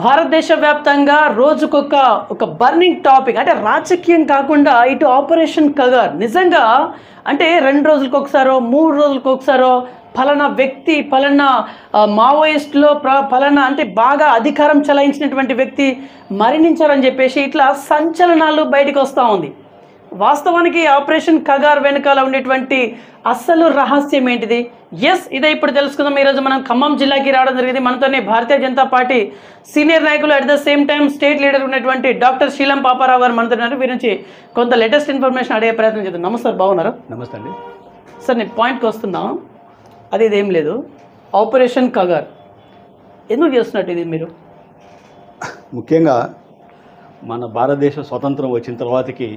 భారతదేశ వ్యాప్తంగా రోజుకొక బర్నింగ్ టాపిక్ అంటే రాజకీయం కాకుండా ఇటు ఆపరేషన్ కగార్ నిజంగా అంటే 2 రోజులకు ఒకసారో 3 రోజులకు ఒకసారో ఫలానా వ్యక్తి ఫలానా మావోయిస్టులో ఫలానా అంటే బాగా అధికారం చలాయించినటువంటి వ్యక్తి మరణించారని చెప్పేసి ఇట్లా సంచలనాలు బయటకు వస్తూ ఉంది. వాస్తవానికి ఆపరేషన్ కగార్ వెనకాల ఉండేటువంటి అసలు రహస్యం ఏంటిది? ఇదే ఇప్పుడు తెలుసుకుందాం. ఈరోజు మనం ఖమ్మం జిల్లాకి రావడం జరిగింది. మనతోనే భారతీయ జనతా పార్టీ సీనియర్ నాయకులు at the same time state leader ఉన్నటువంటి డాక్టర్ శీలం పాపారావు గారు మనతో ఉన్నారు. వీరి నుంచి కొంత లేటెస్ట్ ఇన్ఫర్మేషన్ అడిగే ప్రయత్నం చేద్దాం. నమస్తే సార్, బాగున్నారు? నమస్తే అండి సార్, నేను పాయింట్కి వస్తున్నాం. అది ఇదేం లేదు, ఆపరేషన్ కగార్ ఎందుకు చేస్తున్నట్టు ఇది మీరు? ముఖ్యంగా మన భారతదేశం స్వతంత్రం వచ్చిన తర్వాతకి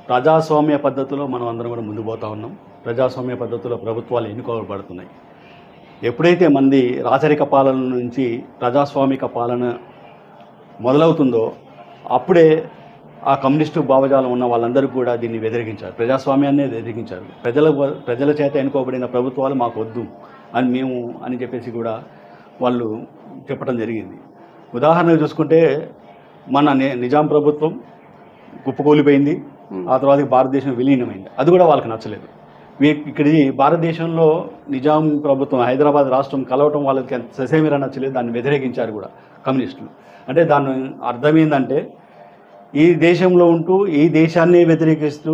ప్రజాస్వామ్య పద్ధతిలో మనం అందరం కూడా ముందుకు పోతా ఉన్నాం. ప్రజాస్వామ్య పద్ధతిలో ప్రభుత్వాలు ఎన్నుకోబడుతున్నాయి. ఎప్పుడైతే మంది రాచరిక పాలన నుంచి ప్రజాస్వామిక పాలన మొదలవుతుందో అప్పుడే ఆ కమ్యూనిస్టు భావజాలం ఉన్న వాళ్ళందరూ కూడా దీన్ని వ్యతిరేకించారు, ప్రజాస్వామ్యాన్ని వ్యతిరేకించారు. ప్రజల చేత ఎన్నుకోబడిన ప్రభుత్వాలు మాకు వద్దు అని చెప్పేసి కూడా వాళ్ళు చెప్పడం జరిగింది. ఉదాహరణకు చూసుకుంటే మన నిజాం ప్రభుత్వం కుప్పకూలిపోయింది, ఆ తర్వాత భారతదేశం విలీనమైంది. అది కూడా వాళ్ళకి నచ్చలేదు. ఇక్కడి భారతదేశంలో నిజాం ప్రభుత్వం హైదరాబాద్ రాష్ట్రం కలవటం వాళ్ళకి ససేమిరా నచ్చలేదు, దాన్ని వ్యతిరేకించారు కూడా కమ్యూనిస్టులు. అంటే దాని అర్థం ఏంటంటే ఈ దేశంలో ఉంటూ ఈ దేశాన్ని వ్యతిరేకిస్తూ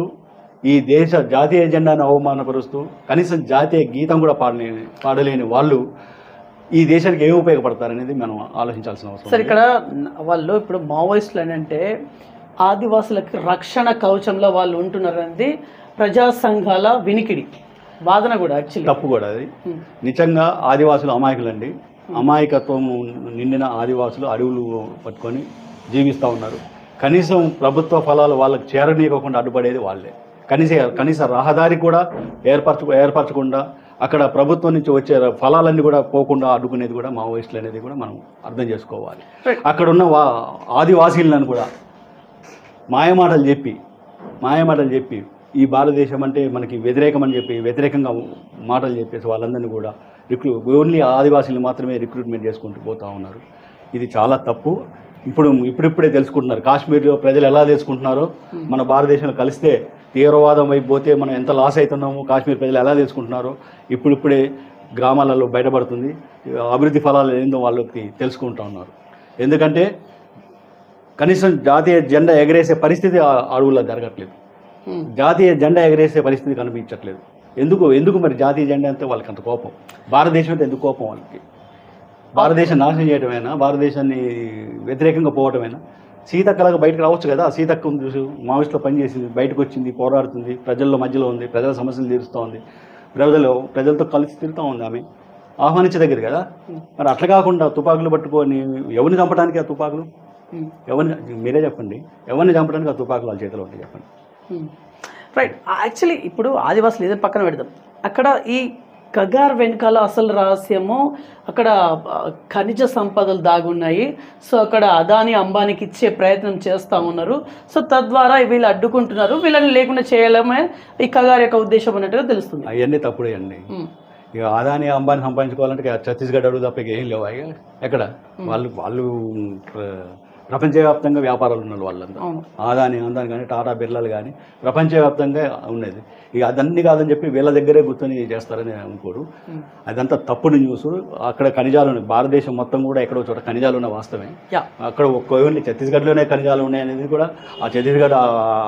ఈ దేశ జాతీయ జెండాను అవమానపరుస్తూ కనీసం జాతీయ గీతం కూడా పాడలేని వాళ్ళు ఈ దేశానికి ఏమి ఉపయోగపడతారనేది మనం ఆలోచించాల్సిన అవసరం. సార్, ఇక్కడ వాళ్ళు ఇప్పుడు మావోయిస్టులు అని అంటే ఆదివాసులకి రక్షణ కవచంలో వాళ్ళు ఉంటున్నారు అనేది ప్రజా సంఘాల వినికిడి వాదన కూడా యాక్చువల్లీ తప్పు కూడా. అది నిజంగా ఆదివాసులు అమాయకులండి. అమాయకత్వం నిండిన ఆదివాసులు అడవులు పట్టుకొని జీవిస్తూ ఉన్నారు. కనీసం ప్రభుత్వ ఫలాలు వాళ్ళకి చేరనీయకుండా అడ్డుపడేది వాళ్ళే. కనీస రహదారి కూడా ఏర్పరచకుండా అక్కడ ప్రభుత్వం నుంచి వచ్చే ఫలాలన్నీ కూడా పోకుండా అడ్డుకునేది కూడా మావోయిస్టులు అనేది కూడా మనం అర్థం చేసుకోవాలి. అక్కడ ఉన్న ఆదివాసీలను కూడా మాయమాటలు చెప్పి ఈ భారతదేశం అంటే మనకి వ్యతిరేకమని చెప్పి వ్యతిరేకంగా మాటలు చెప్పేసి వాళ్ళందరినీ కూడా ఓన్లీ ఆదివాసీలు మాత్రమే రిక్రూట్మెంట్ చేసుకుంటూ పోతూ ఉన్నారు. ఇది చాలా తప్పు. ఇప్పుడిప్పుడే తెలుసుకుంటున్నారు. కాశ్మీర్లో ప్రజలు ఎలా తెలుసుకుంటున్నారో మన భారతదేశంలో కలిస్తే తీవ్రవాదం వైపు పోతే మనం ఎంత లాస్ అవుతున్నామో కాశ్మీర్ ప్రజలు ఎలా తెలుసుకుంటున్నారో ఇప్పుడిప్పుడే గ్రామాలలో బయటపడుతుంది. అభివృద్ధి ఫలాలు ఏందో వాళ్ళకి తెలుసుకుంటూ ఉన్నారు. ఎందుకంటే కనీసం జాతీయ జెండా ఎగరేసే పరిస్థితి అడవుల్లో జరగట్లేదు. జాతీయ జెండా ఎగరేసే పరిస్థితి కనిపించట్లేదు. ఎందుకు మరి జాతీయ జెండా అంటే వాళ్ళకి అంత కోపం? భారతదేశం అంటే ఎందుకు కోపం వాళ్ళకి? భారతదేశం నాశనం చేయటమేనా? భారతదేశాన్ని వ్యతిరేకంగా పోవటమేనా? సీతక్కలాగా బయటకు రావచ్చు కదా. సీతక్క చూసి మావోయిస్టులో పనిచేసింది, బయటకు వచ్చింది, పోరాడుతుంది, ప్రజల్లో మధ్యలో ఉంది, ప్రజల సమస్యలు తీరుస్తూ ఉంది, ప్రజలతో కలిసి తిరుగుతూ ఉంది. ఆమె ఆహ్వానించదగ్గర కదా. మరి అట్లా కాకుండా తుపాకులు పట్టుకొని ఎవరిని చంపడానికి ఆ తుపాకులు? మీరే చెప్పండి, ఎవరిని చంపడానికి ఆ తుపాకులు వాళ్ళ చేతిలో ఉంటాయి చెప్పండి. రైట్. యాక్చువల్లీ ఇప్పుడు ఆదివాసులు ఏదో పక్కన పెడదాం. అక్కడ ఈ కగార్ వెనకాల అసలు రహస్యము అక్కడ ఖనిజ సంపదలు దాగున్నాయి. సో అక్కడ అదాని అంబానీకి ఇచ్చే ప్రయత్నం చేస్తూ ఉన్నారు. సో తద్వారా వీళ్ళు అడ్డుకుంటున్నారు. వీళ్ళని లేకుండా చేయడమే ఈ కగార్ యొక్క ఉద్దేశం అన్నట్టుగా తెలుస్తుంది. అవన్నీ తప్పుడే అండి. ఇక అదాని అంబానీ సంపాదించుకోవాలంటే ఛత్తీస్గఢ్ అడుగు తప్ప ఏం లేవు. ఎక్కడ వాళ్ళు ప్రపంచవ్యాప్తంగా వ్యాపారాలు ఉన్నారు వాళ్ళంతా. ఆదాని కానీ టాటా బిర్లాలు కానీ ప్రపంచవ్యాప్తంగా ఉండేది. ఇక అదన్నీ కాదని చెప్పి వీళ్ళ దగ్గరే గుర్తుని చేస్తారని అనుకోరు. అదంతా తప్పుడు న్యూస్. అక్కడ ఖనిజాలు ఉన్నాయి. భారతదేశం మొత్తం కూడా ఎక్కడో చోట ఖనిజాలు ఉన్న వాస్తవమే. అక్కడ ఓన్లీ ఛత్తీస్గఢ్లోనే ఖనిజాలు ఉన్నాయనేది కూడా ఆ ఛత్తీస్గఢ్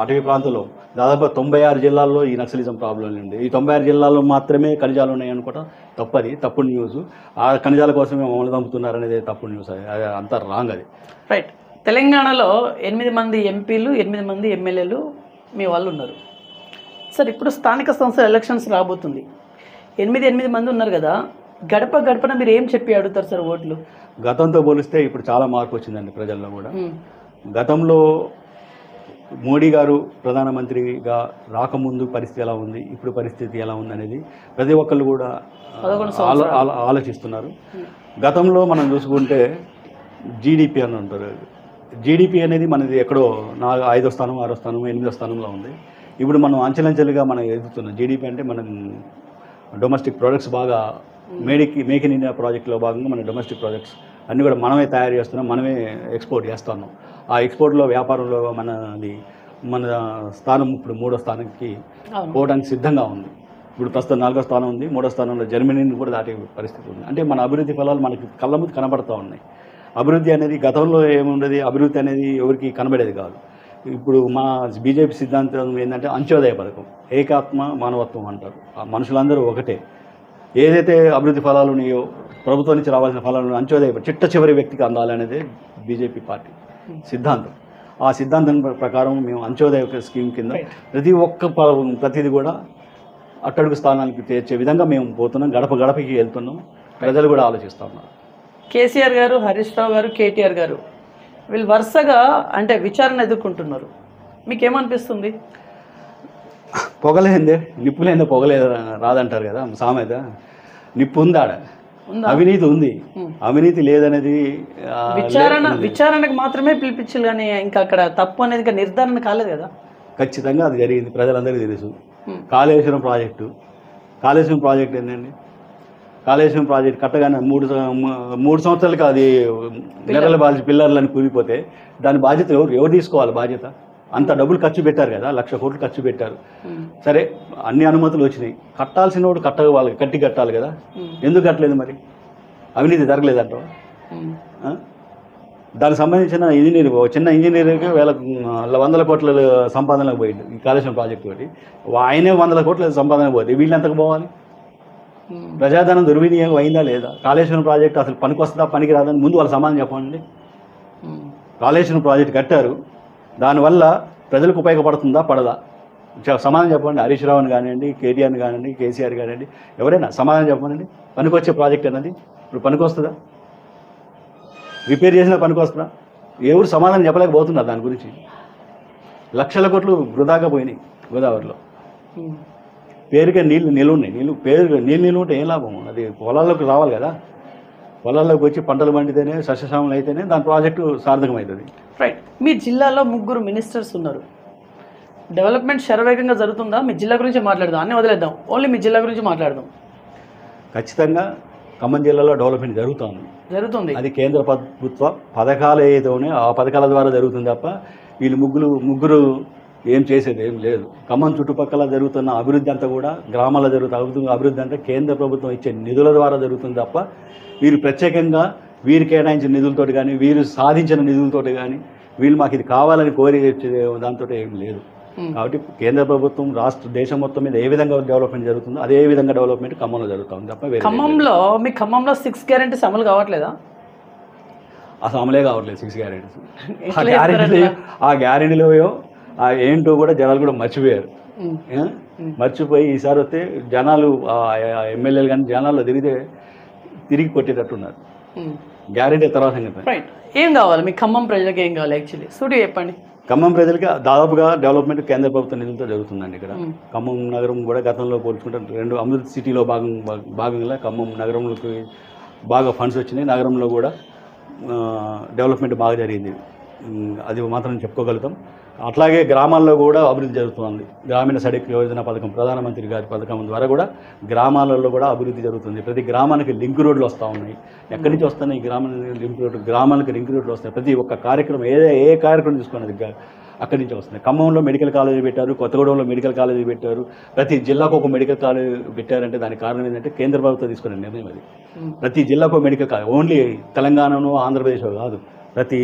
అటవీ ప్రాంతంలో దాదాపు 96 జిల్లాల్లో ఈ నక్సలిజం ప్రాబ్లం ఉంది. ఈ 96 జిల్లాల్లో మాత్రమే ఖనిజాలు ఉన్నాయి అనుకోవటం తప్పది, తప్పుడు న్యూస్. ఆ ఖనిజాల కోసమే మమ్మల్ని చంపుతున్నారు అనేది తప్పుడు న్యూస్. అది అంతా రాంగ్. అది రైట్. తెలంగాణలో 8 మంది ఎంపీలు 8 మంది ఎమ్మెల్యేలు మీ వాళ్ళు ఉన్నారు. సార్, ఇప్పుడు స్థానిక సంస్థల ఎలక్షన్స్ రాబోతుంది. 8 మంది ఉన్నారు కదా, గడపన మీరు ఏం చెప్పి అడుగుతారు సార్ ఓట్లు? గతంతో పోలిస్తే ఇప్పుడు చాలా మార్పు వచ్చిందండి ప్రజల్లో కూడా. గతంలో మోడీ గారు ప్రధానమంత్రిగా రాకముందు పరిస్థితి ఎలా ఉంది, ఇప్పుడు పరిస్థితి ఎలా ఉంది అనేది ప్రతి ఒక్కళ్ళు కూడా ఆలోచిస్తున్నారు. గతంలో మనం చూసుకుంటే జీడిపి అని అంటారు. జీడిపి అనేది మనది ఎక్కడో 5వ స్థానం 6వ స్థానం 8వ స్థానంలో ఉంది. ఇప్పుడు మనం అంచెలంచెలుగా మనం ఎదుగుతున్నాం. జీడిపి అంటే మనం డొమెస్టిక్ ప్రొడక్ట్స్ బాగా మేక్ ఇన్ ఇండియా ప్రాజెక్టులో భాగంగా మన డొమెస్టిక్ ప్రాజెక్ట్స్ అన్నీ కూడా మనమే తయారు చేస్తున్నాం, మనమే ఎక్స్పోర్ట్ చేస్తున్నాం. ఆ ఎక్స్పోర్ట్లో వ్యాపారంలో మన స్థానం ఇప్పుడు 3వ స్థానానికి పోవడానికి సిద్ధంగా ఉంది. ఇప్పుడు ప్రస్తుతం 4వ స్థానం ఉంది, 3వ స్థానంలో జర్మనీని కూడా దాటే పరిస్థితి ఉంది. అంటే మన అభివృద్ధి ఫలాలు మనకి కళ్ళ ముందు కనబడుతూ ఉన్నాయి. అభివృద్ధి అనేది గతంలో ఏముండేది, అభివృద్ధి అనేది ఎవరికి కనబడేది కాదు. ఇప్పుడు మా బీజేపీ సిద్ధాంతం ఏంటంటే అంత్యోదయ పథకం, ఏకాత్మ మానవత్వం అంటారు. ఆ మనుషులందరూ ఒకటే. ఏదైతే అభివృద్ధి ఫలాలు ఉన్నాయో, ప్రభుత్వం నుంచి రావాల్సిన ఫలాలు అంత్యోదయ చిట్ట చివరి వ్యక్తికి అందాలనేదే బీజేపీ పార్టీ సిద్ధాంతం. ఆ సిద్ధాంతం ప్రకారం మేము అంత్యోదయ స్కీమ్ కింద ప్రతిదీ కూడా అట్టడుగు స్థానానికి చేర్చే విధంగా మేము పోతున్నాం. గడప గడపకి వెళ్తున్నాం. ప్రజలు కూడా ఆలోచిస్తూ ఉన్నారు. కేసీఆర్ గారు, హరీష్ రావు గారు, కేటీఆర్ గారు వీళ్ళు వరుసగా అంటే విచారణ ఎదుర్కొంటున్నారు. మీకేమనిపిస్తుంది? పొగలేందే నిప్పులేందే పొగలేదు రాదంటారు కదా సామెత. నిప్పు ఉంది ఆడ, అవినీతి ఉంది. అవినీతి లేదనేది విచారణకు మాత్రమే పిలిపించాలి కానీ ఇంకా అక్కడ తప్పు అనేది ఇంకా నిర్ధారణ కాలేదు కదా. ఖచ్చితంగా అది జరిగింది, ప్రజలందరికీ తెలుసు. కాళేశ్వరం ప్రాజెక్ట్ ఏంటండి, కాళేశ్వరం ప్రాజెక్ట్ కట్టగానే 3 సంవత్సరాలకి అది నెలల పిల్లర్లని కూలిపోతే దాని బాధ్యత ఎవరు తీసుకోవాలి? బాధ్యత అంత డబ్బులు ఖర్చు పెట్టారు కదా, 1,00,000 కోట్లు ఖర్చు పెట్టారు. సరే అన్ని అనుమతులు వచ్చినాయి, కట్టాల్సిన వాడు కట్టి కట్టాలి కదా. ఎందుకు కట్టలేదు మరి? అవినీతి జరగలేదంటావా? దానికి సంబంధించిన చిన్న ఇంజనీర్కి 100 కోట్ల సంపాదనకు పోయింది ఈ కాళేశ్వరం ప్రాజెక్టు తోటి. ఆయనే 100 కోట్ల సంపాదనకు పోతే వీళ్ళు ఎంతకు పోవాలి? ప్రజాధనం దుర్వినియోగం అయిందా లేదా? కాళేశ్వరం ప్రాజెక్టు అసలు పనికొస్తుందా పనికి రాదని ముందు వాళ్ళ సమాధానం చెప్పండి. కాళేశ్వరం ప్రాజెక్టు కట్టారు, దానివల్ల ప్రజలకు ఉపయోగపడుతుందా పడదా? సమాధానం చెప్పండి. హరీష్ రావుని కానివ్వండి, కేటీఆర్ని కానివ్వండి, కేసీఆర్ కానివ్వండి, ఎవరైనా సమాధానం చెప్పండి. పనికొచ్చే ప్రాజెక్ట్ అన్నది ఇప్పుడు పనికొస్తుందా? రిపేర్ చేసినా పనికొస్తుందా? ఎవరు సమాధానం చెప్పలేకపోతున్నారు దాని గురించి. 1,00,000 కోట్లు వృధాగా పోయినాయి గోదావరిలో. పేరుకే నీళ్ళు నిలువ ఉన్నాయి. నీళ్ళు ఉంటే ఏం లాభం? అది పొలాల్లోకి రావాలి కదా. పొలాల్లోకి వచ్చి పంటలు పండితేనే, సస్యశ్యామలు అయితేనే దాని ప్రాజెక్టు సార్థకమవుతుంది. రైట్. మీ జిల్లాలో 3 మినిస్టర్స్ ఉన్నారు. డెవలప్మెంట్ శరవేగంగా జరుగుతుందా? మీ జిల్లా గురించి మాట్లాడదాం, అన్నీ వదిలేద్దాం, ఓన్లీ మీ జిల్లా గురించి మాట్లాడదాం. ఖచ్చితంగా ఖమ్మం జిల్లాలో డెవలప్మెంట్ జరుగుతుంది. అది కేంద్ర ప్రభుత్వ పథకాలు ఏదైతే ఆ పథకాల ద్వారా జరుగుతుంది తప్ప వీళ్ళు ముగ్గురు ఏం చేసేది ఏం లేదు. ఖమ్మం చుట్టుపక్కల జరుగుతున్న అభివృద్ధి అంతా కూడా గ్రామాల్లో జరుగుతున్న అభివృద్ధి అంతా కేంద్ర ప్రభుత్వం ఇచ్చే నిధుల ద్వారా జరుగుతుంది తప్ప వీరు ప్రత్యేకంగా వీరు కేటాయించిన నిధులతోటి కానీ, వీరు సాధించిన నిధులతోటి కానీ, వీళ్ళు మాకు ఇది కావాలని కోరి దాంతో ఏం లేదు. కాబట్టి కేంద్ర ప్రభుత్వం దేశం మొత్తం మీద ఏ విధంగా డెవలప్మెంట్ జరుగుతుందో అదే విధంగా డెవలప్మెంట్ ఖమ్మంలో జరుగుతుంది తప్ప ఖమ్మంలో 6 గ్యారెంటీస్ అమలు కావట్లేదా? అసలు అమలే కావట్లేదు 6 గ్యారెంటీస్. ఆ గ్యారెంటీలో ఏంటో కూడా జనాలు కూడా మర్చిపోయారు. మర్చిపోయి ఈసారి వస్తే జనాలు ఎమ్మెల్యేలు కానీ జనాల్లో తిరిగి కొట్టేటట్టున్నారు. గ్యారెంటీ తర్వాత ఏం కావాలి మీకు? ఖమ్మం ప్రజలకు ఏం కావాలి యాక్చువల్లీ? సూటి చెప్పండి. ఖమ్మం ప్రజలకి దాదాపుగా డెవలప్మెంట్ కేంద్ర ప్రభుత్వ నిధులతో జరుగుతుందండి. ఇక్కడ ఖమ్మం నగరం కూడా గతంలో పోల్చుకుంటే 2 అమృత్ సిటీలో భాగంగా ఖమ్మం నగరంలోకి బాగా ఫండ్స్ వచ్చినాయి. నగరంలో కూడా డెవలప్మెంట్ బాగా జరిగింది, అది మాత్రం చెప్పుకోగలుగుతాం. అట్లాగే గ్రామాల్లో కూడా అభివృద్ధి జరుగుతుంది. గ్రామీణ సడక్ యోజన పథకం, ప్రధానమంత్రి గారి పథకం ద్వారా కూడా గ్రామాలలో కూడా అభివృద్ధి జరుగుతుంది. ప్రతి గ్రామానికి లింక్ రోడ్లు వస్తూ ఉన్నాయి. ఎక్కడి నుంచి వస్తున్నాయి గ్రామాలకు లింక్ రోడ్లు వస్తాయి. ప్రతి ఒక్క కార్యక్రమం ఏ కార్యక్రమం తీసుకున్నది అక్కడి నుంచి వస్తున్నాయి. ఖమ్మంలో మెడికల్ కాలేజీ పెట్టారు, కొత్తగూడెంలో మెడికల్ కాలేజీ పెట్టారు. ప్రతి జిల్లాకు ఒక మెడికల్ కాలేజీ పెట్టారంటే దానికి కారణం ఏంటంటే కేంద్ర ప్రభుత్వం తీసుకునే నిర్ణయం అది. ప్రతి జిల్లాకు మెడికల్ కాలేజ్, ఓన్లీ తెలంగాణలో ఆంధ్రప్రదేశ్లో కాదు, ప్రతి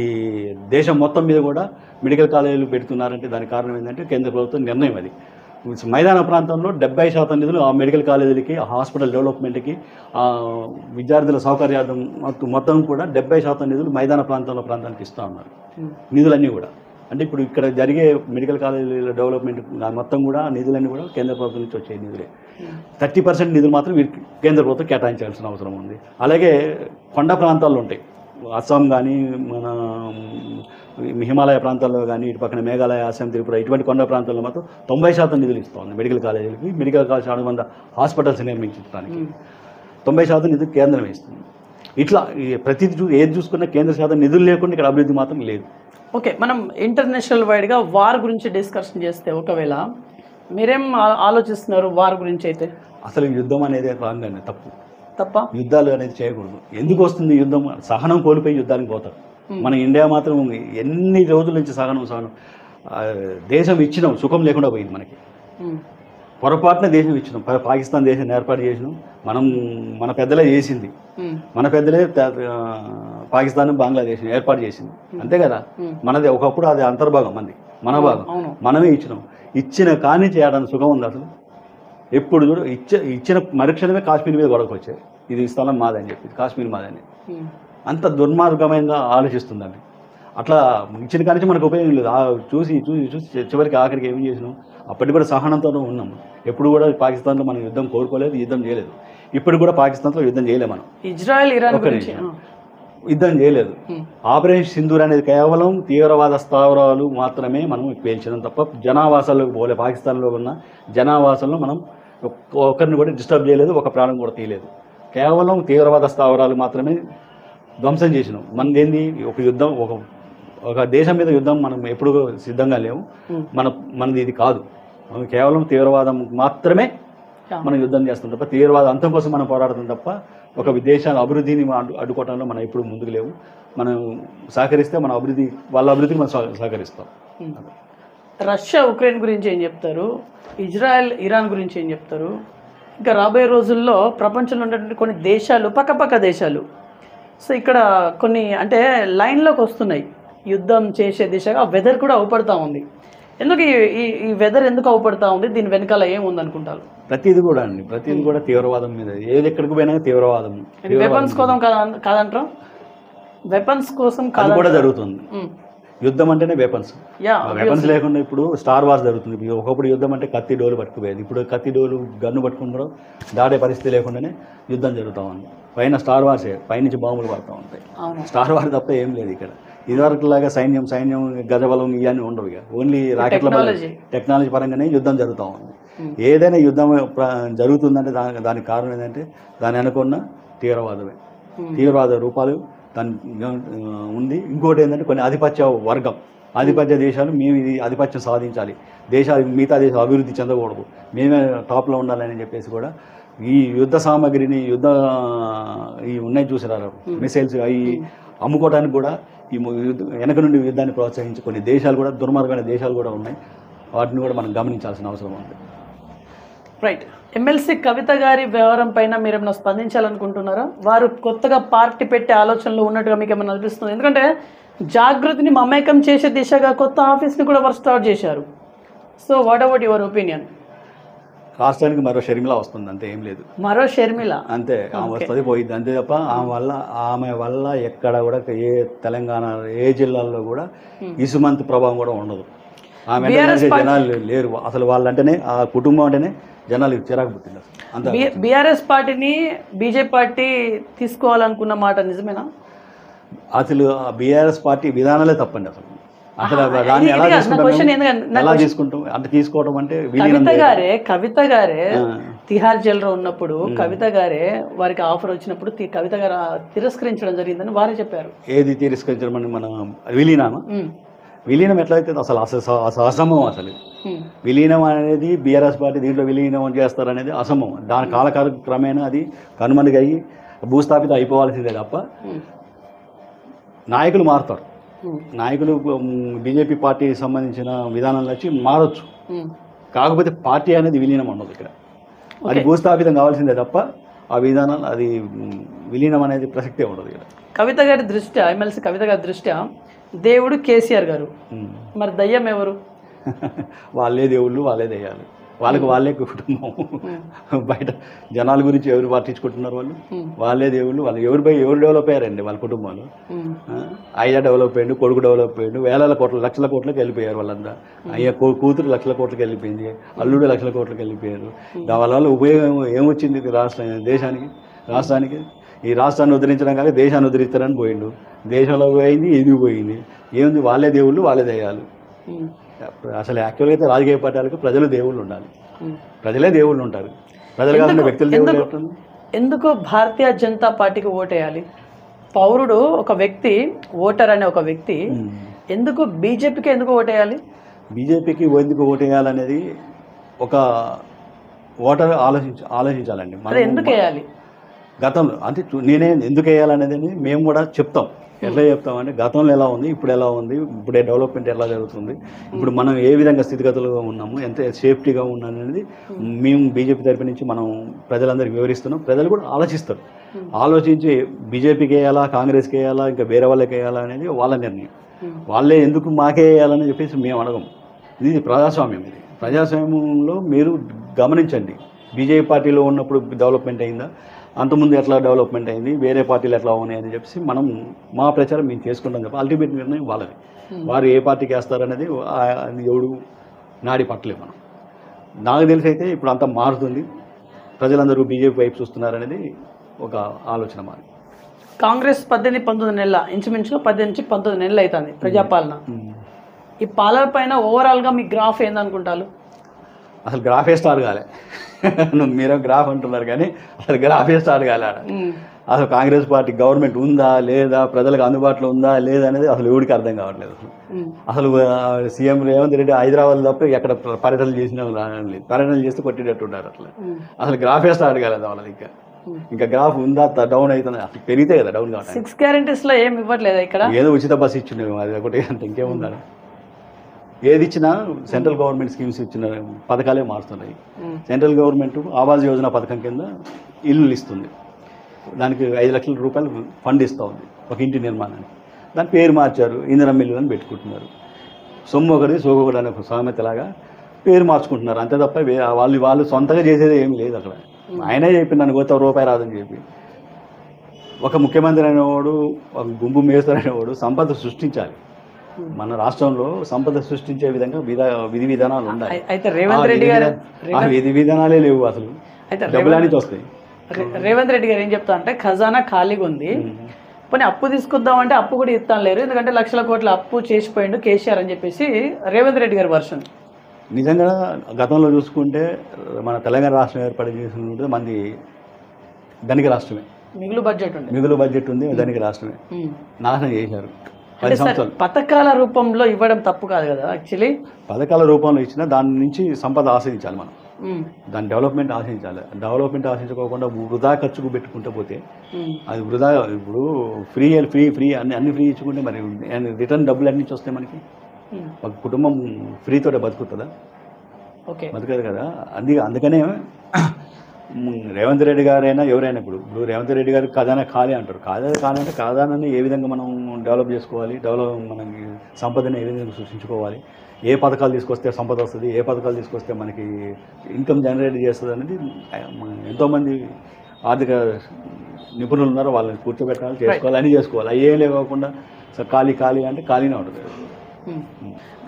దేశం మొత్తం మీద కూడా మెడికల్ కాలేజీలు పెడుతున్నారంటే దానికి కారణం ఏంటంటే కేంద్ర ప్రభుత్వం నిర్ణయం అది. మైదాన ప్రాంతంలో 70% నిధులు ఆ మెడికల్ కాలేజీలకి, హాస్పిటల్ డెవలప్మెంట్కి, విద్యార్థుల సౌకర్యార్థం మొత్తం కూడా 70% నిధులు మైదాన ప్రాంతానికి ఇస్తూ ఉన్నారు నిధులన్నీ కూడా. అంటే ఇప్పుడు ఇక్కడ జరిగే మెడికల్ కాలేజీల డెవలప్మెంట్ మొత్తం కూడా నిధులన్నీ కూడా కేంద్ర ప్రభుత్వం నుంచి వచ్చే నిధులే. 30% నిధులు మాత్రం కేంద్ర ప్రభుత్వం కేటాయించాల్సిన అవసరం ఉంది. అలాగే కొండ ప్రాంతాల్లో ఉంటాయి, అస్సాం కానీ, మన హిమాలయ ప్రాంతాల్లో కానీ, ఇటు పక్కన మేఘాలయ, అస్సాం, త్రిపుర, ఇటువంటి కొండ ప్రాంతాల్లో మాత్రం 90% నిధులు ఇస్తుంది మెడికల్ కాలేజీలకి. మెడికల్ కాలేజ్ 600 హాస్పిటల్స్ నిర్మించడానికి 90% నిధులు కేంద్రం ఇస్తుంది. ఇట్లా ప్రతిదీ ఏది చూసుకున్నా కేంద్ర శాతం నిధులు లేకుండా ఇక్కడ అభివృద్ధి మాత్రం లేదు. ఓకే, మనం ఇంటర్నేషనల్ వైడ్గా వార్ గురించి డిస్కషన్ చేస్తే ఒకవేళ మీరేం ఆలోచిస్తున్నారు వార్ గురించి? అయితే అసలు యుద్ధం అనేది రాంగ్ తప్పు. తప్ప యుద్ధాలు అనేది చేయకూడదు. ఎందుకు వస్తుంది యుద్ధం? సహనం కోల్పోయి యుద్ధానికి పోతారు. మన ఇండియా మాత్రం ఎన్ని రోజుల నుంచి సహనం దేశం ఇచ్చినాం, సుఖం లేకుండా పోయింది మనకి. పొరపాటున దేశం ఇచ్చినాం, పాకిస్తాన్ దేశాన్ని ఏర్పాటు చేసినాం. మన పెద్దలే చేసింది, మన పెద్దలే పాకిస్తాన్ బంగ్లాదేశ్ ఏర్పాటు చేసింది, అంతే కదా. మనది ఒకప్పుడు అది అంతర్భాగం, మన భాగం మనమే ఇచ్చినాం. ఇచ్చిన కానీ చేయడానికి సుఖం ఉంది అసలు? ఎప్పుడు చూడు ఇచ్చిన మరుక్షణమే కాశ్మీర్ మీద గొడవకు వచ్చాయి, ఇది స్థలం మాదని చెప్పి, కాశ్మీర్ మాదని. అంత దుర్మార్గంగా ఆలోచిస్తుందండి. అట్లా ఇచ్చిన కానీ మనకు ఉపయోగం లేదు. చూసి చూసి చూసి చివరికి ఆఖరికి ఏం చేసినాం? అప్పటికి కూడా సహనంతోనే ఉన్నాం. ఎప్పుడు కూడా పాకిస్తాన్లో మనం యుద్ధం కోరుకోలేదు, యుద్ధం చేయలేదు. ఇప్పుడు కూడా పాకిస్తాన్తో యుద్ధం చేయలేము మనం. ఇజ్రాయెల్ ఇరాన్ యుద్ధం చేయలేదు. ఆపరేషన్ సింధూర్ అనేది కేవలం తీవ్రవాద స్థావరాలు మాత్రమే మనం పేల్చడం తప్ప జనావాసాల్లోకి పోలే. పాకిస్తాన్లో ఉన్న జనావాసాల్లో మనం ఒకరిని కూడా డిస్టర్బ్ చేయలేదు, ఒక ప్రాణం కూడా తీయలేదు. కేవలం తీవ్రవాద స్థావరాలు మాత్రమే ధ్వంసం చేసినాం. మనదేంది? ఒక యుద్ధం, ఒక దేశం మీద యుద్ధం మనం ఎప్పుడు సిద్ధంగా లేవు. మనది ఇది కాదు. మనం కేవలం తీవ్రవాదం మాత్రమే మనం యుద్ధం చేస్తాం తప్ప తీవ్రవాద అంతం కోసం మనం పోరాడుతాం తప్ప ఒక దేశాల అభివృద్ధిని అడ్డుకోవడంలో మనం ఎప్పుడు ముందుకు లేవు. మనం సహకరిస్తే మన వాళ్ళ అభివృద్ధికి మనం సహకరిస్తాం. రష్యా ఉక్రెయిన్ గురించి ఏం చెప్తారు? ఇజ్రాయెల్ ఇరాన్ గురించి ఏం చెప్తారు? ఇంకా రాబోయే రోజుల్లో ప్రపంచంలో ఉన్నటువంటి కొన్ని దేశాలు, పక్కపక్క దేశాలు, సో ఇక్కడ కొన్ని అంటే లైన్లోకి వస్తున్నాయి యుద్ధం చేసే దిశగా. వెదర్ కూడా అవపడతా ఉంది. ఎందుకు ఈ వెదర్ ఎందుకు అవపడతా ఉంది? దీని వెనకాల ఏముంది అనుకుంటారు? ప్రతిది కూడా తీవ్రవాదం మీద. ఏది ఎక్కడికి పోయినా తీవ్రవాదం. వెపన్స్ కోసం కాదంటారా? వెపన్స్ కోసం కూడా జరుగుతుంది. యుద్ధం అంటేనే వెపన్స్ లేకుండా ఇప్పుడు స్టార్ వార్స్ జరుగుతుంది. ఒకప్పుడు యుద్ధం అంటే కత్తి డోలు పట్టుకుపోయేది. ఇప్పుడు కత్తి డోలు గన్ను పట్టుకుని కూడా దాడే పరిస్థితి లేకుండానే యుద్ధం జరుగుతూ ఉంది. పైన స్టార్ వార్సే, పైనుంచి బాంబులు పడుతూ ఉంటాయి. స్టార్ వార్ తప్ప ఏం లేదు ఇక్కడ. ఇదివరకు లాగా సైన్యం గజబలం ఇవన్నీ ఉండవు. ఇక ఓన్లీ రాకెట్ల టెక్నాలజీ పరంగానే యుద్ధం జరుగుతూ ఉంది. ఏదైనా యుద్ధం జరుగుతుందంటే దానికి కారణం ఏంటంటే దాని అనుకున్న తీవ్రవాదమే. తీవ్రవాద రూపాలు దాని ఉంది. ఇంకోటి ఏంటంటే కొన్ని ఆధిపత్య దేశాలు మేము ఇది ఆధిపత్యం సాధించాలి, మిగతా దేశాలు అభివృద్ధి చెందకూడదు, మేమే టాప్లో ఉండాలని చెప్పేసి కూడా ఈ యుద్ధ సామాగ్రిని ఈ ఉన్నాయి చూసినారు మిసైల్స్ అవి అమ్ముకోవడానికి కూడా ఈ వెనక నుండి యుద్ధాన్ని ప్రోత్సహించి కొన్ని దేశాలు కూడా దుర్మార్గమైన దేశాలు కూడా ఉన్నాయి. వాటిని కూడా మనం గమనించాల్సిన అవసరం ఉంది. రైట్. ఎమ్మెల్సీ కవిత గారి వ్యవహారం పైన మీరు ఏమైనా స్పందించాలనుకుంటున్నారా? వారు కొత్తగా పార్టీ పెట్టే ఆలోచనలు ఉన్నట్టుగా మీకు ఏమైనా అనిపిస్తుంది? ఎందుకంటే జాగృతిని మమేకం చేసే దిశగా కొత్త ఆఫీస్ని కూడా వారు స్టార్ట్ చేశారు. So what about your opinion? రాష్ట్రానికి మరో షర్మిల వస్తుంది, అంతే, ఏం లేదు. మరో షర్మిల అంతే, ఆమె వస్తుంది, పోయింది, అంతే తప్ప ఆమె వల్ల ఎక్కడ కూడా ఏ తెలంగాణ ఏ జిల్లాల్లో కూడా ఇసుమంత్ ప్రభావం కూడా ఉండదు. ఆమె జనాలు లేరు అసలు. వాళ్ళంటేనే ఆ కుటుంబం అంటేనే జనాలు చిరాకు పుట్టింది. అంత బీఆర్ఎస్ పార్టీని బీజేపీ పార్టీ తీసుకోవాలనుకున్న మాట నిజమేనా? అసలు బీఆర్ఎస్ పార్టీ విధానాలే తప్పండి అసలు. అసలు దాన్ని ఎలా తీసుకుంటాం అంటే తీసుకోవడం అంటే కవిత గారే తిహార్ జైల్లో ఉన్నప్పుడు కవిత గారే వారికి ఆఫర్ వచ్చినప్పుడు కవిత గారు తిరస్కరించడం జరిగిందని వారే చెప్పారు. ఏది తిరస్కరించడం? మన విలీనం ఎట్లయితే అసలు అసంభవం. అసలు విలీనం అనేది బీఆర్ఎస్ పార్టీ దీంట్లో విలీనం చేస్తారనేది అసంభవం. దాని కాలక్రమేణా అది కనుమరుగయ్యి భూస్థాపితం అయిపోవాల్సిందే తప్ప నాయకులు మారుతారు. నాయకులు బీజేపీ పార్టీకి సంబంధించిన విధానాలు వచ్చి మారచ్చు, కాకపోతే పార్టీ అనేది విలీనం ఉండదు ఇక్కడ. అది భూస్థాపితం కావాల్సిందే తప్ప ఆ విధానాలు అది విలీనం అనేది ప్రసక్తే ఉండదు ఇక్కడ. కవిత గారి దృష్ట్యా, ఎమ్మెల్సీ కవిత గారి దృష్ట్యా దేవుడు కేసీఆర్ గారు, మరి దయ్యం ఎవరు? వాళ్ళే దేవుళ్ళు, వాళ్ళే దయ్యాలు, వాళ్ళే కుటుంబం. బయట జనాల గురించి ఎవరు పట్టించుకుంటున్నారు? వాళ్ళే దేవుళ్ళు. వాళ్ళు ఎవరు డెవలప్ అయ్యారండి? వాళ్ళ కుటుంబాలు. అయ్య డెవలప్ అయ్యాడు, కొడుకు డెవలప్ అయ్యాడు, లక్షల కోట్లకి వెళ్ళిపోయారు వాళ్ళంతా. అయ్యా కూతురు లక్షల కోట్లకి వెళ్ళిపోయింది, అల్లుడు లక్షల కోట్లకి వెళ్ళిపోయారు. దానివల్ల ఉపయోగం ఏమొచ్చింది రాష్ట్రానికి? ఈ రాష్ట్రాన్ని ఉద్ధరించడం కాక దేశాన్ని ఉద్ధరిస్తారని పోయిండు. దేశంలో పోయింది, ఇది పోయింది. ఏముంది? వాళ్ళే దేవుళ్ళు, వాళ్ళే దయ్యాలు. అసలు యాక్చువల్గా అయితే రాజకీయ పార్టీలకు ప్రజలు దేవుళ్ళు ఉండాలి, ప్రజలే దేవుళ్ళు ఉంటారు. ప్రజలు కాకుండా వ్యక్తులు దేవుళ్ళు. ఎందుకు భారతీయ జనతా పార్టీకి ఓటేయాలి? పౌరుడు ఒక వ్యక్తి, ఓటర్ అనే ఒక వ్యక్తి ఎందుకు బీజేపీకి ఎందుకు ఓటేయాలి? బీజేపీకి ఎందుకు ఓటేయాలనేది ఒక ఓటర్ ఆలోచించాలండి. ఎందుకు వేయాలి? గతంలో అంటే నేనే ఎందుకు వేయాలనేది మేము కూడా చెప్తాం. ఎట్లా చెప్తామంటే గతంలో ఎలా ఉంది, ఇప్పుడు ఎలా ఉంది, ఇప్పుడే డెవలప్మెంట్ ఎలా జరుగుతుంది, ఇప్పుడు మనం ఏ విధంగా స్థితిగతులుగా ఉన్నాము, ఎంత సేఫ్టీగా ఉన్నాను అనేది మేము బీజేపీ తరపు నుంచి మనం ప్రజలందరికీ వివరిస్తున్నాం. ప్రజలు కూడా ఆలోచిస్తారు. ఆలోచించి బీజేపీకి వేయాలా, కాంగ్రెస్కి వేయాలా, ఇంకా వేరే వాళ్ళకి వేయాలా అనేది వాళ్ళ నిర్ణయం. వాళ్ళే ఎందుకు మాకే వేయాలని చెప్పేసి మేము అడగం. ఇది ప్రజాస్వామ్యం. ఇది ప్రజాస్వామ్యంలో మీరు గమనించండి. బీజేపీ పార్టీలో ఉన్నప్పుడు డెవలప్మెంట్ అయిందా, అంతకుముందు ఎట్లా డెవలప్మెంట్ అయింది, వేరే పార్టీలు ఎట్లా ఉన్నాయి అని చెప్పేసి మనం మా ప్రచారం మేము చేసుకుంటాం తప్ప అల్టిమేట్ నిర్ణయం వాళ్ళది. వారు ఏ పార్టీకి వేస్తారనేది ఎవడు నాడి పట్టలేదు మనం. నాకు తెలిసి అయితే ఇప్పుడు అంతా మారుతుంది. ప్రజలందరూ బీజేపీ వైపు చూస్తున్నారనేది ఒక ఆలోచన మాది. కాంగ్రెస్ 18-19 నెలల ఇంచుమించుగా 18 నుంచి 19 నెలలు అవుతుంది ప్రజాపాలన. ఈ పాలన పైన ఓవరాల్గా మీ గ్రాఫ్ ఏందనుకుంటారు? అసలు గ్రాఫే స్టార్ట్ కాలే. మీరే గ్రాఫ్ అంటున్నారు కానీ అసలు గ్రాఫే స్టార్ట్ కాలే. అసలు కాంగ్రెస్ పార్టీ గవర్నమెంట్ ఉందా లేదా, ప్రజలకు అందుబాటులో ఉందా లేదా అనేది అసలు ఎవరికి అర్థం కావట్లేదు. అసలు సీఎం రేవంత్ రెడ్డి హైదరాబాద్ తప్ప ఎక్కడ పర్యటనలు చేసిన లేదు. పర్యటనలు చేస్తే కొట్టేటట్టున్నారు. అసలు గ్రాఫే స్టార్ట్ కాలేదు వాళ్ళది. ఇంకా గ్రాఫ్ ఉందా, డౌన్ అవుతుంది. అసలు పెరిగితే కదా డౌన్ కావాలి. 6 గ్యారెంటీస్లో ఏం ఇవ్వట్లేదు ఇక్కడ. ఏదో ఉచిత బస్సు ఇచ్చిండే అది ఒకటి, అంటే ఇంకేముందా? ఏది ఇచ్చినా సెంట్రల్ గవర్నమెంట్ స్కీమ్స్ ఇచ్చిన పథకాలే మారుతున్నాయి. సెంట్రల్ గవర్నమెంట్ ఆవాస్ యోజన పథకం కింద ఇల్లు ఇస్తుంది. దానికి 5 లక్షల రూపాయలు ఫండ్ ఇస్తూ ఉంది ఒక ఇంటి నిర్మాణానికి. దాని పేరు మార్చారు, ఇందిరమ్మ ఇల్లు అని పెట్టుకుంటున్నారు. సొమ్ము ఒకటి సోగొకటి అనే ఒక సామెతలాగా పేరు మార్చుకుంటున్నారు. అంతే తప్ప వాళ్ళు సొంతంగా చేసేది ఏమి లేదు అక్కడ. ఆయనే చెప్పి నన్ను పోతే రూపాయి రాదని చెప్పి. ఒక ముఖ్యమంత్రి అనేవాడు, ఒక గుంపు మేస్తారు అనేవాడు సంపద సృష్టించాలి. మన రాష్ట్రంలో సంపద సృష్టించే విధంగా విధి విధానాలు ఉండాలి. అయితే రేవంత్ రెడ్డి గారు ఆ విధి విధానాలే లేవు. అసలు డబ్బులు నుంచి వస్తాయి. రేవంత్ రెడ్డి గారు ఏం చెప్తా అంటే ఖజానా ఖాళీగా ఉంది, పోనీ అప్పు తీసుకొద్దామంటే అప్పు కూడా ఇస్తాను లేరు, ఎందుకంటే లక్షల కోట్ల అప్పు చేసిపోయిండు కేసీఆర్ అని చెప్పేసి రేవంత్ రెడ్డి గారి వర్షన్. నిజంగా గతంలో చూసుకుంటే మన తెలంగాణ రాష్ట్రం ఏర్పాటు చేసుకుంటే మనది ధనిక రాష్ట్రమే. మిగులు బడ్జెట్ ఉంది, ధనిక రాష్ట్రమే. నాశనం చేశారు. పథకాల రూపంలో ఇవ్వడం తప్పు కాదు కదా. యాక్చువల్లీ పథకాల రూపంలో ఇచ్చినా దాని నుంచి సంపద ఆశించాలి మనం. దాని డెవలప్మెంట్ ఆశించాలి. డెవలప్మెంట్ ఆశించుకోకుండా వృధా ఖర్చుకు పెట్టుకుంటూ పోతే అది వృధా. ఇప్పుడు ఫ్రీ అన్ని ఫ్రీ ఇచ్చుకుంటే మరి రిటర్న్ డబ్బులు అన్ని నుంచి వస్తాయి మనకి. ఒక కుటుంబం ఫ్రీతోటే బతుకుతుందా? బతకదు కదా. అందుకనే రేవంత్ రెడ్డి గారైనా ఎవరైనా ఇప్పుడు రేవంత్ రెడ్డి గారు ఖజానా ఖాళీ అంటారు. ఖాళీ అంటే ఖజానాన్ని ఏ విధంగా మనం డెవలప్ చేసుకోవాలి, మనకి సంపదని ఏ విధంగా సృష్టించుకోవాలి, ఏ పథకాలు తీసుకొస్తే సంపద వస్తుంది, ఏ పథకాలు తీసుకొస్తే మనకి ఇన్కమ్ జనరేట్ చేస్తుంది అనేది ఎంతోమంది ఆర్థిక నిపుణులు ఉన్నారు. వాళ్ళని కూర్చోబెట్టాలి, చేసుకోవాలి, అన్నీ చేసుకోవాలి. అవి ఏం లేకుండా ఖాళీ అంటే ఖాళీనే ఉంటుంది.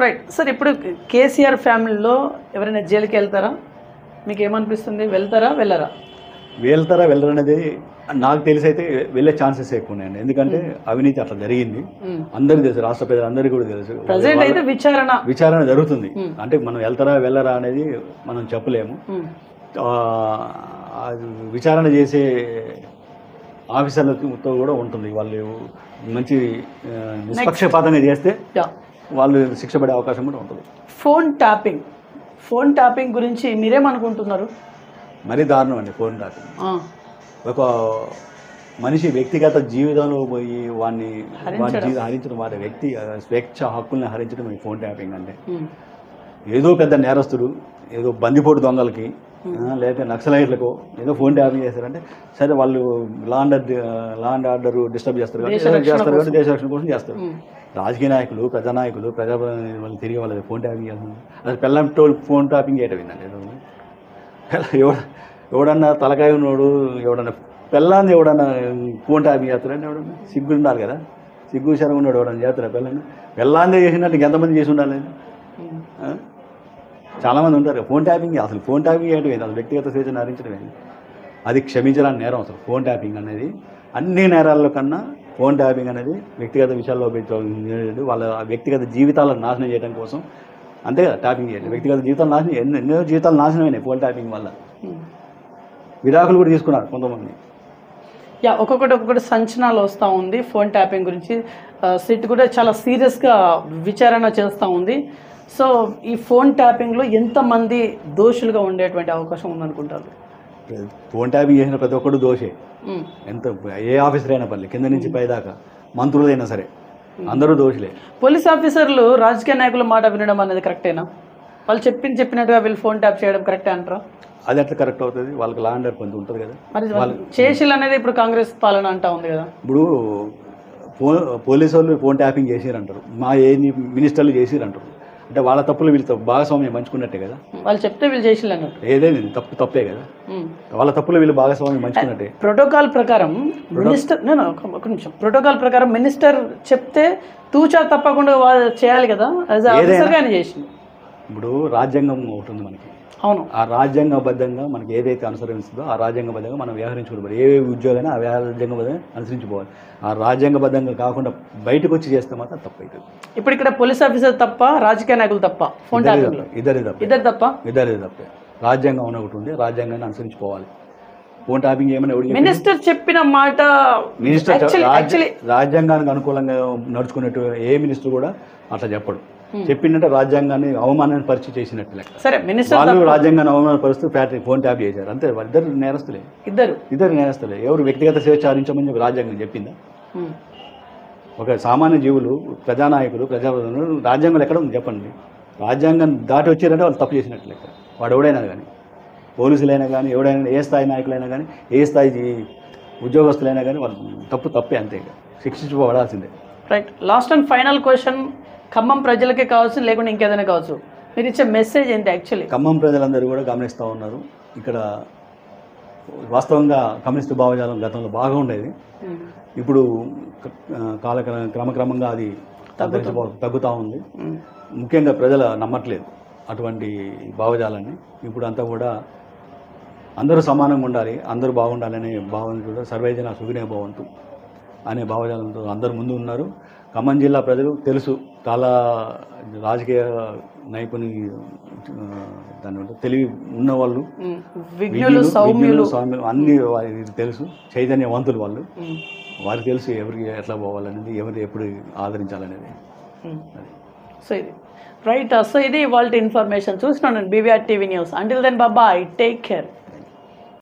Right sir. ఇప్పుడు కేసీఆర్ ఫ్యామిలీలో ఎవరైనా జైలుకి వెళ్తారా? మీకు ఏమనిపిస్తుంది? వెళ్తారా వెళ్ళరా అనేది నాకు తెలిసి అయితే వెళ్ళే ఛాన్సెస్ ఎక్కువ ఉన్నాయండి. ఎందుకంటే అవినీతి అట్లా జరిగింది. అందరికీ తెలుసు, రాష్ట్ర ప్రజలందరికీ కూడా తెలుసు. ప్రజెంట్ అయితే విచారణ జరుగుతుంది. అంటే మనం వెళ్తారా వెళ్ళరా అనేది మనం చెప్పలేము. విచారణ చేసే ఆఫీసర్లతో కూడా ఉంటుంది. వాళ్ళు మంచి నిష్పక్షపాతంగా చేస్తే వాళ్ళు శిక్ష పడే అవకాశం కూడా ఉంటుంది. ఫోన్ ట్యాపింగ్ గురించి మీరేమనుకుంటున్నారు? మరీ దారుణం అండి ఫోన్ ట్యాపింగ్. ఒక మనిషి వ్యక్తిగత జీవితంలో పోయి వాడిని హరించడం, వారి వ్యక్తి స్వేచ్ఛ హక్కుల్ని హరించడం ఈ ఫోన్ ట్యాపింగ్ అంటే. ఏదో పెద్ద నేరస్తుడు, ఏదో బందిపోటు దొంగలకి లేకపోతే నక్సలైట్లకు ఏదో ఫోన్ ట్యాపింగ్ చేస్తారంటే సరే, వాళ్ళు లా అండ్ ఆర్డర్ డిస్టర్బ్ చేస్తారు కాబట్టి దేశ రక్షణ కోసం చేస్తారు. రాజకీయ నాయకులు, ప్రజానాయకులు, వాళ్ళు తిరిగి వాళ్ళది ఫోన్ ట్యాపింగ్ చేస్తున్నారు. అసలు పిల్లలతో ఫోన్ ట్యాపింగ్ చేయటం ఎవడన్నా తలకాయ ఉన్నోడు, ఎవడన్నా పిల్లాన్ని ఎవడన్నా ఫోన్ ట్యాపింగ్ చేస్తారంటే ఎవడన్నా సిగ్గు ఉండాలి కదా. సిగ్గు శరం ఉన్నాడు ఎవడన్నా చేస్తారా పిల్లాందే చేసినట్టు ఎంతమంది చేసి ఉండాలి? చాలామంది ఉంటారు. ఫోన్ ట్యాపింగ్ అసలు ఫోన్ ట్యాపింగ్ చేయటం ఏంటి? అసలు వ్యక్తిగత స్వేచ్ఛను హరించడం ఏంటి? అది క్షమించడానికి నేరం. అసలు ఫోన్ ట్యాపింగ్ అనేది అన్ని నేరాల్లో కన్నా ఫోన్ ట్యాపింగ్ అనేది వ్యక్తిగత విషయాల్లో వాళ్ళ వ్యక్తిగత జీవితాలను నాశనం చేయడం కోసం అంతే కదా ట్యాపింగ్ చేయాలి. వ్యక్తిగత జీవితాలు నాశనం, ఎన్నో జీవితాలు నాశనం అయినాయి ఫోన్ ట్యాపింగ్ వల్ల. విడాకులు కూడా తీసుకున్నారు కొంతమంది. ఒక్కొక్కటి సంచలనాలు వస్తూ ఉంది ఫోన్ ట్యాపింగ్ గురించి. సిట్ కూడా చాలా సీరియస్గా విచారణ చేస్తూ ఉంది. సో ఈ ఫోన్ ట్యాపింగ్లో ఎంతమంది దోషులుగా ఉండేటువంటి అవకాశం ఉందనుకుంటారు? ఫోన్ ట్యాపింగ్ చేసిన ప్రతి ఒక్కడు దోషే. ఉమ్. ఎంత ఏ ఆఫీసర్ అయినా పర్లేదు, కింద నుంచి పైదాకా మంత్రులైనా సరే అందరూ దోషులే. పోలీస్ ఆఫీసర్లు రాజకీయ నాయకుల మాట వినడం అనేది కరెక్టేనా? వాళ్ళు చెప్పినట్టుగా వీళ్ళు ఫోన్ ట్యాప్ చేయడం కరెక్టే అంటారా? అది ఎట్లా కరెక్ట్ అవుతుంది? వాళ్ళకి లా అండ్ ఆర్డర్ కొంచెం ఉంటుంది కదా. మరి చేసిల్ అనేది ఇప్పుడు కాంగ్రెస్ పాలన అంటా ఉంది కదా. ఇప్పుడు పోలీసు వాళ్ళు ఫోన్ ట్యాపింగ్ చేసిరంటారు, మా ఏ మినిస్టర్లు చేసిరంటారు. అంటే వాళ్ళ తప్పులు వీళ్ళతో భాగస్వామ్యం పంచుకున్నట్టే కదా. వాళ్ళు చెప్తే వీళ్ళు చేసిల్ అన్నట్టు ఏదైనా తప్పే కదా. వాళ్ళ తప్పులు వీళ్ళు భాగస్వామ్యం పంచుకున్నట్టే. ప్రోటోకాల్ ప్రకారం మినిస్టర్ ఒక నిమిషం, ప్రోటోకాల్ ప్రకారం మినిస్టర్ చెప్తే తూచా తప్పకుండా వాళ్ళు చేయాలి కదా. ఆఫీసర్గానే చేసింది. ఇప్పుడు రాజ్యాంగం ఒకటి ఉంది మనకి. అవును. ఆ రాజ్యాంగబద్ధంగా మనకి ఏదైతే అనుసరిస్తుందో ఆ రాజ్యాంగబద్ధంగా మనం వ్యవహరించుకోవాలి. ఏ ఉద్యోగమైనా ఆ రాజ్యాంగబద్ధంగా అనుసరించుకోవాలి. ఆ రాజ్యాంగబద్ధంగా కాకుండా బయటకు వచ్చి చేస్తే మాత్రం తప్పు అవుతుంది. ఇప్పుడు ఇక్కడ పోలీస్ ఆఫీసర్ తప్ప, రాజకీయ నాయకులు తప్ప, ఫోన్ ట్యాపింగ్ ఇద్దరి తప్పే. రాజ్యాంగం ఉన్న ఒకటి ఉంది, రాజ్యాంగాన్ని అనుసరించుకోవాలి. ఫోన్ ట్యాపింగ్ ఏమైనా మినిస్టర్ చెప్పిన మాట, మినిస్టర్ రాజ్యాంగానికి అనుకూలంగా నడుచుకున్నట్టు ఏ మినిస్టర్ కూడా అట్లా చెప్పడు. చెప్పిందంటే రాజ్యాంగాన్ని అవమానాన్ని పరిచి చేసినట్టు లెక్క. సరే, మినిస్టర్ వాళ్ళు రాజ్యాంగాన్ని అవమానపరుస్తూ ఫోన్ ట్యాప్ చేశారు అంతే. ఇద్దరు నేరస్తులే. ఇద్దరు నేరస్తులే. ఎవరు వ్యక్తిగత స్వేచ్ఛ హరించమని రాజ్యాంగం చెప్పిందా? ఒక సామాన్య జీవులు, ప్రజానాయకులు, ప్రజాప్రతినిధులు రాజ్యాంగంలో ఎక్కడ ఉంది చెప్పండి? రాజ్యాంగం దాటి వచ్చారంటే వాళ్ళు తప్పు చేసినట్టు లెక్క. వాడు ఎవడైనా కానీ, పోలీసులైనా కానీ, ఎవడైనా ఏ స్థాయి నాయకులైనా కానీ, ఏ స్థాయి ఉద్యోగస్తులైనా కానీ వాళ్ళు తప్పే అంతే. శిక్షించుకోబడాల్సిందే. Right. Last and final question, Khammam ప్రజలకే కావచ్చు, లేకుంటే ఇంకేదైనా కావచ్చు, మీరు ఇచ్చే మెసేజ్ ఏంటి? యాక్చువల్లీ ఖమ్మం ప్రజలందరూ కూడా గమనిస్తూ ఉన్నారు. ఇక్కడ వాస్తవంగా కమ్యూనిస్టు భావజాలం గతంలో బాగా ఉండేది. ఇప్పుడు క్రమక్రమంగా అది తగ్గుతూ ఉంది. ముఖ్యంగా ప్రజలు నమ్మట్లేదు అటువంటి భావజాలాన్ని. ఇప్పుడు అంతా కూడా అందరూ సమానంగా ఉండాలి, అందరూ బాగుండాలనే భావన కూడా సర్వేజన సుఖినే భవంతు అనే భావజాలంతో అందరూ ముందు ఉన్నారు. ఖమ్మం జిల్లా ప్రజలు తెలుసు, చాలా రాజకీయ నైపుణ్య దాని తెలివి ఉన్నవాళ్ళు, విజ్ఞులు, సౌమ్యులు అన్ని వారికి తెలుసు. చైతన్యవంతులు వాళ్ళు. వారికి తెలుసు ఎవరికి ఎట్లా పోవాలనేది, ఎవరు ఎప్పుడు ఆదరించాలనేది. సో ఇది రైట్. సో ఇది వాళ్ళ ఇన్ఫర్మేషన్. చూస్తున్నాను BVR TV news. Until then బాబాయ్, టేక్ కేర్.